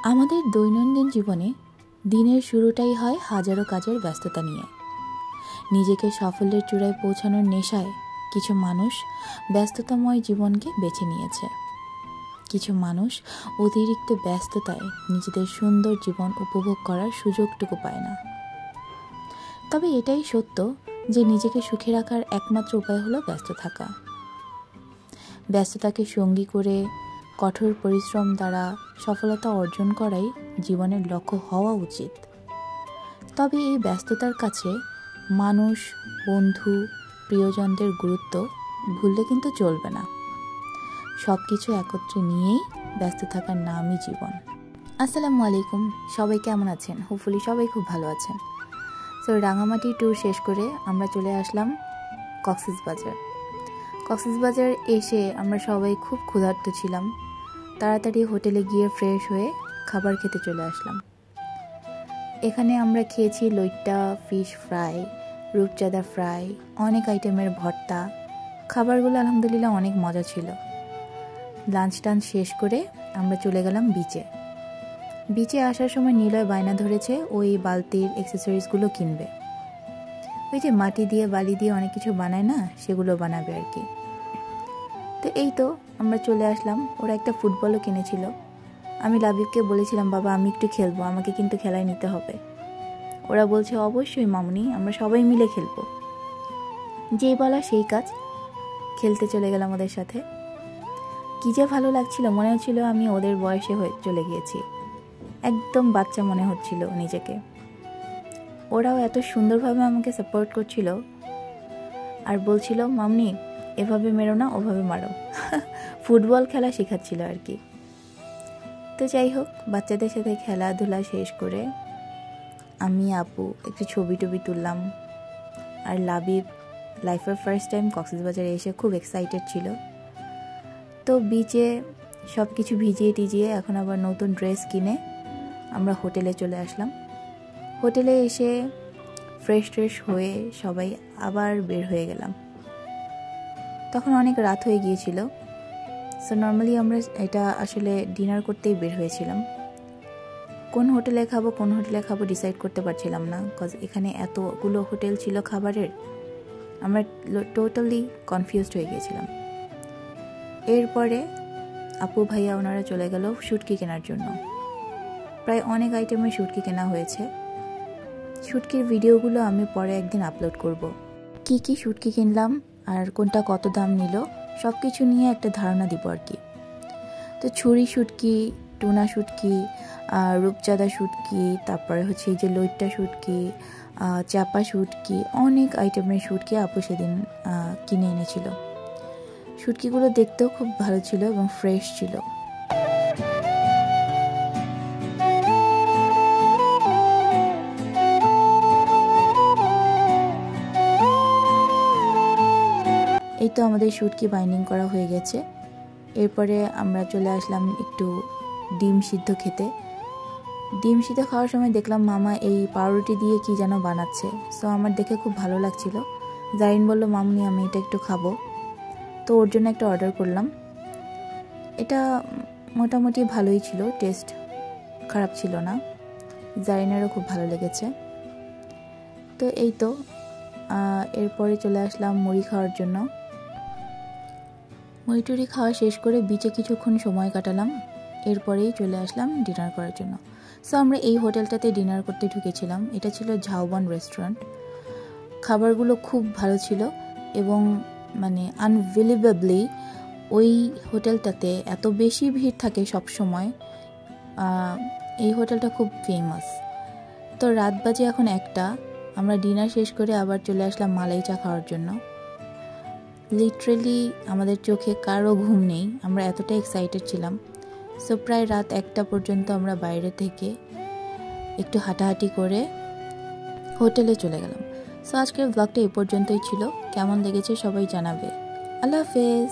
আমাদের দৈনন্দিন জীবনে দিনের শুরুটাই হয় হাজারো কাজের ব্যস্ততা নিয়ে। নিজেকে সাফল্যের চূড়ায় পৌঁছানোর নেশায় কিছু মানুষ ব্যস্ততাময় জীবনকে বেছে নিয়েছে। কিছু মানুষ অতিরিক্ত ব্যস্ততায় নিজেদের সুন্দর জীবন উপভোগ করার সুযোগটুকু পায় না। তবে এটাই সত্য যে নিজেকে সুখে রাখার একমাত্র উপায় হলো ব্যস্ত থাকা। ব্যস্ততাকে সঙ্গী করে কঠোর পরিশ্রম দ্বারা সফলতা অর্জন করাই জীবনের লক্ষ্য হওয়া উচিত। তবে এই ব্যস্ততার কাছে মানুষ, বন্ধু, প্রিয়জনদের গুরুত্ব ভুললে কিন্তু চলবে না। সব কিছু একত্রে নিয়েই ব্যস্ত থাকার নামই জীবন। আসসালামু আলাইকুম, সবাই কেমন আছেন? হোপফুলি সবাই খুব ভালো আছেন। সো রাঙামাটি ট্যুর শেষ করে আমরা চলে আসলাম কক্সবাজার এসে আমরা সবাই খুব ক্ষুধার্ত ছিলাম। তাড়াতাড়ি হোটেলে গিয়ে ফ্রেশ হয়ে খাবার খেতে চলে আসলাম। এখানে আমরা খেয়েছি লইট্টা ফিশ ফ্রাই, রূপচাঁদা ফ্রাই, অনেক আইটেমের ভর্তা। খাবারগুলো আলহামদুলিল্লাহ অনেক মজা ছিল। লাঞ্চ টাঞ্চ শেষ করে আমরা চলে গেলাম বিচে আসার সময় নিলয় বায়না ধরেছে ওই বালতির অ্যাক্সেসরিজগুলো কিনবে। ওই যে মাটি দিয়ে বালি দিয়ে অনেক কিছু বানায় না, সেগুলো বানাবে আর কি। তো এই তো আমরা চলে আসলাম। ওরা একটা ফুটবলও কিনেছিল। আমি লাবিবকে বলেছিলাম, বাবা আমি একটু খেলবো, আমাকে কিন্তু খেলায় নিতে হবে। ওরা বলছে অবশ্যই মামুনি, আমরা সবাই মিলে খেলবো। যেই বলা সেই কাজ, খেলতে চলে গেলাম ওদের সাথে। কি যে ভালো লাগছিল, মনে হচ্ছিল আমি ওদের বয়সে হয়ে চলে গিয়েছি। একদম বাচ্চা মনে হচ্ছিল নিজেকে। ওরাও এত সুন্দরভাবে আমাকে সাপোর্ট করছিল আর বলছিল, মামনি এভাবে মেরো না, ওভাবে মারো। ফুটবল খেলা শেখাচ্ছিল আর কি। তো যাই হোক, বাচ্চাদের সাথে খেলাধুলা শেষ করে আমি আপু একটু ছবি টবি তুললাম। আর লাবিব লাইফের ফার্স্ট টাইম কক্সবাজারে এসে খুব এক্সাইটেড ছিল। তো বিচে সব কিছু ভিজিয়ে টিজিয়ে এখন আবার নতুন ড্রেস কিনে আমরা হোটেলে চলে আসলাম। হোটেলে এসে ফ্রেশ হয়ে সবাই আবার বের হয়ে গেলাম। তখন অনেক রাত হয়ে গিয়েছিল। সো নর্মালি আমরা এটা আসলে ডিনার করতেই বের হয়েছিলাম। কোন হোটেলে খাবো ডিসাইড করতে পারছিলাম না, বিকজ এখানে এতগুলো হোটেল ছিল খাবারের। আমরা টোটালি কনফিউজড হয়ে গিয়েছিলাম। এরপরে আপু ভাইয়া ওনারা চলে গেল শুটকি কেনার জন্য। প্রায় অনেক আইটেমের শুটকি কেনা হয়েছে। শুটকির ভিডিওগুলো আমি পরে একদিন আপলোড করব। কি শুটকি কিনলাম আর কোনটা কত দাম নিল সব কিছু নিয়ে একটা ধারণা দিব আর কি। তো ছুরি শুটকি, টুনা শুটকি, রূপচাঁদা শুটকি, তারপরে হচ্ছে এই যে লইট্টা শুটকি, চাপা শুটকি, অনেক আইটেমের শুটকি আপু সেদিন কিনে এনেছিল। শুটকিগুলো দেখতেও খুব ভালো ছিল এবং ফ্রেশ ছিল। এই তো আমাদের শুটকি বাইন্ডিং করা হয়ে গেছে। এরপরে আমরা চলে আসলাম একটু ডিম সিদ্ধ খেতে। ডিম সিদ্ধ খাওয়ার সময় দেখলাম মামা এই পাউরুটি দিয়ে কি যেন বানাচ্ছে। সো আমার দেখে খুব ভালো লাগছিল। জারিন বলল, মামনি আমি এটা একটু খাবো। তো ওর জন্য একটা অর্ডার করলাম। এটা মোটামুটি ভালোই ছিল, টেস্ট খারাপ ছিল না। জারিনেরও খুব ভালো লেগেছে। তো এই তো এরপরে চলে আসলাম মুড়ি খাওয়ার জন্য। মুড়ি খাওয়া শেষ করে বিচে কিছুক্ষণ সময় কাটালাম। এরপরেই চলে আসলাম ডিনার করার জন্য। সো আমরা এই হোটেলটাতে ডিনার করতে ঢুকেছিলাম। এটা ছিল ঝাউবন রেস্টুরেন্ট। খাবারগুলো খুব ভালো ছিল এবং মানে আনবিলিভেবলি ওই হোটেলটাতে এত বেশি ভিড় থাকে সব সময়। এই হোটেলটা খুব ফেমাস। তো রাত বাজে এখন 1টা। আমরা ডিনার শেষ করে আবার চলে আসলাম মালাই চা খাওয়ার জন্য। লিটারেলি আমাদের চোখে কারো ঘুম নেই, আমরা এতটা এক্সাইটেড ছিলাম। সো প্রায় রাত 1টা পর্যন্ত আমরা বাইরে থেকে একটু হাঁটাহাঁটি করে হোটেলে চলে গেলাম। সো আজকের ব্লগটা এই পর্যন্তই ছিল। কেমন লেগেছে সবাই জানাবে। আল্লাহ হাফেজ।